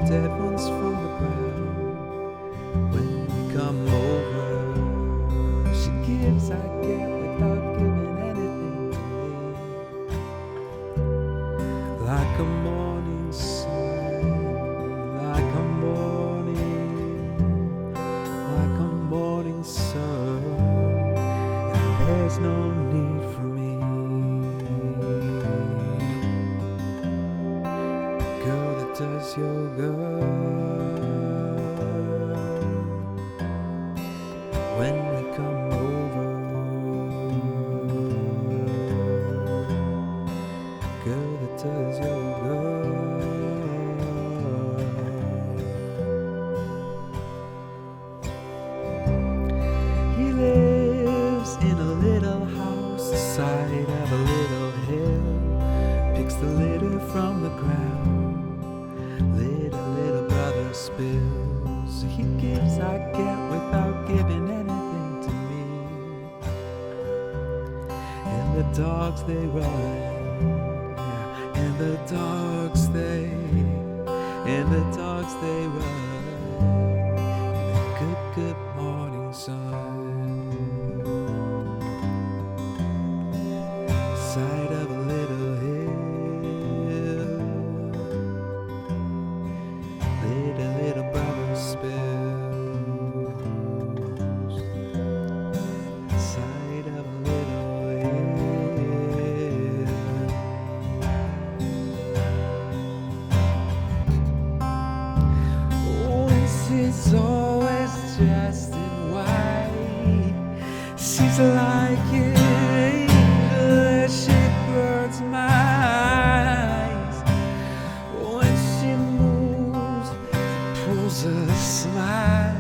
dead ones from the ground. When we come over, she gives, I get without giving anything to me. Like a morning sun, like a morning sun, and there's no need for me. Girl that does yoga, when we come over, girl that does yoga. He lives in a little house, the side of a little hill, picks the litter from the ground, little brother spills. He gives, I get without giving anything to me. And the dogs they run, and the dogs they run. And the good morning sun, side of a little hill, little brother spills, side of a little hill. Oh, and she's always dressed in white. She's like an angel, she burns my eyes. When she moves, pulls a smile.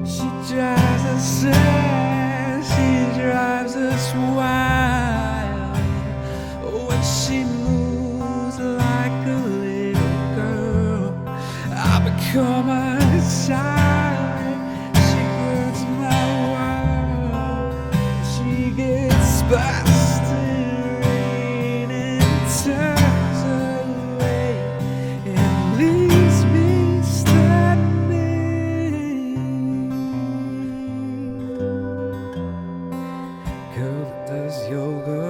She drives us sad, she drives us wild. When she moves like a little girl, I become a child. She burns my world. She gets past the rain and turns away and leaves me standing. Girl that does yoga,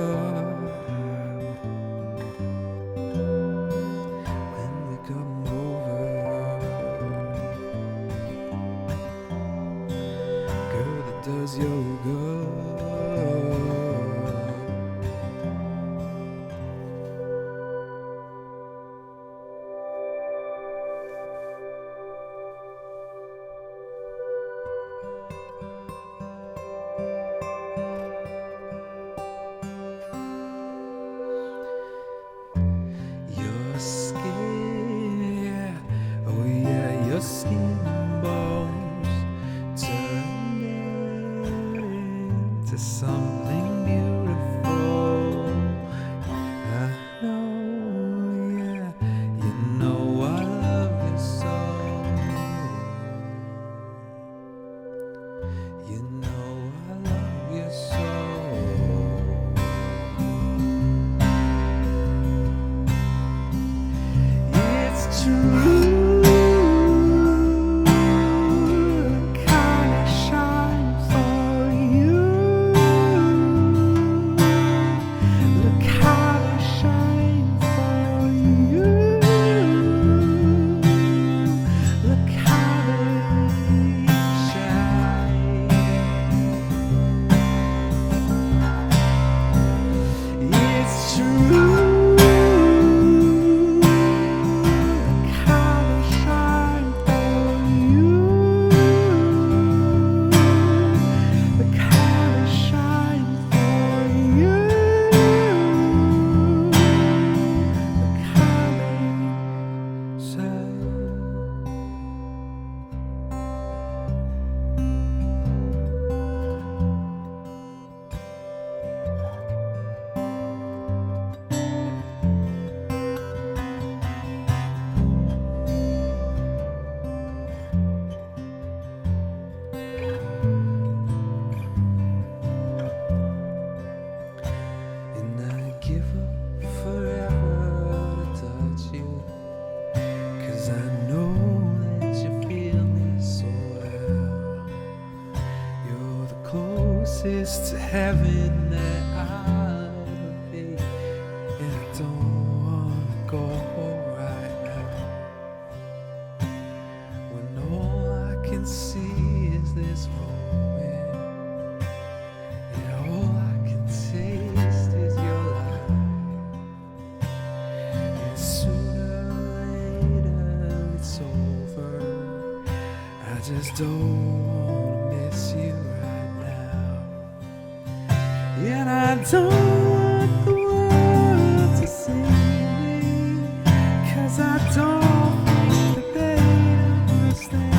when we come over, girl that does yoga. Your skin, yeah, oh yeah, your skin bones turn into something beautiful. I know, yeah, you know I love you so. You know I love you so. It's true, kinda shine for you. Look how they shine for you. Look how they shine. It's true. Look how closest to heaven that I'll be. And I don't wanna go right now, when all I can see is this moment, and all I can taste is your light. And sooner or later it's over. I just don't wanna miss you right now. And I don't want the world to see me, 'cause I don't think that they understand.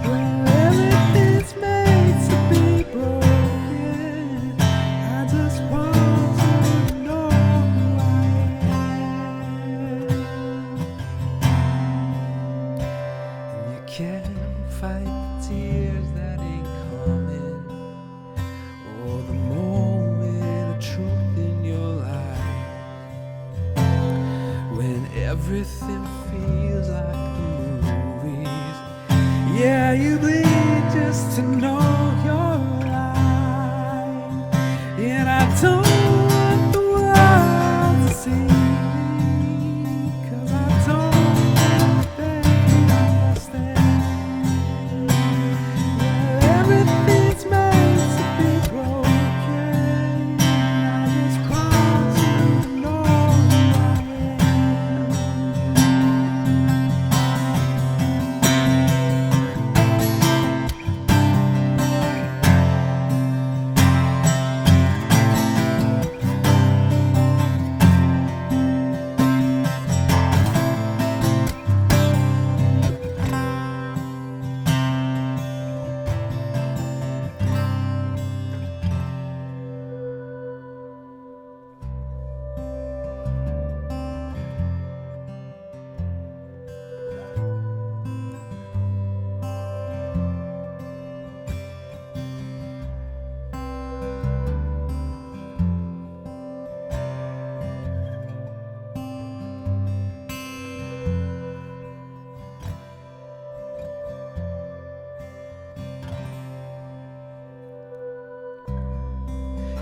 Well, everything's made to be broken. I just want to know who I am. And you can't fight the tears that ain't coming, or the moment of truth in your life, when everything feels like the movies. Yeah, you bleed just to know you're alive. And I don't want the world to see me, 'cause I don't think they understand. Yeah, everything's made to be broken. I just want to know who I am.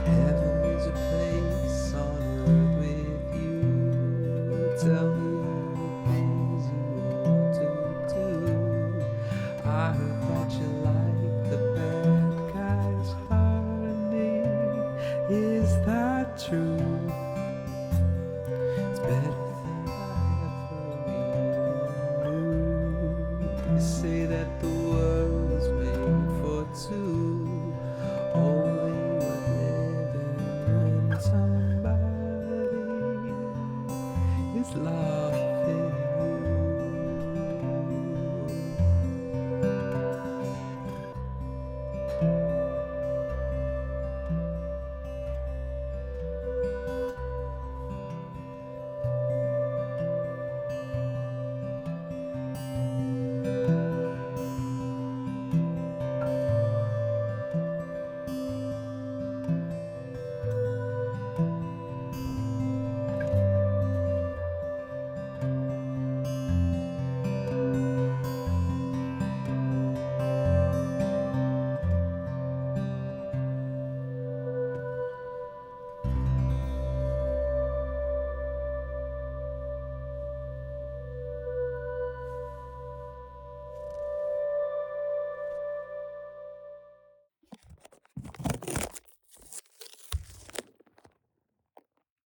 Heaven is a place on earth with you. Tell me the things you want to do. I heard that you like the bad guys hardening. Is that true? It's better than I ever knew. You say that the world was made for two. Only worth living when somebody is lost.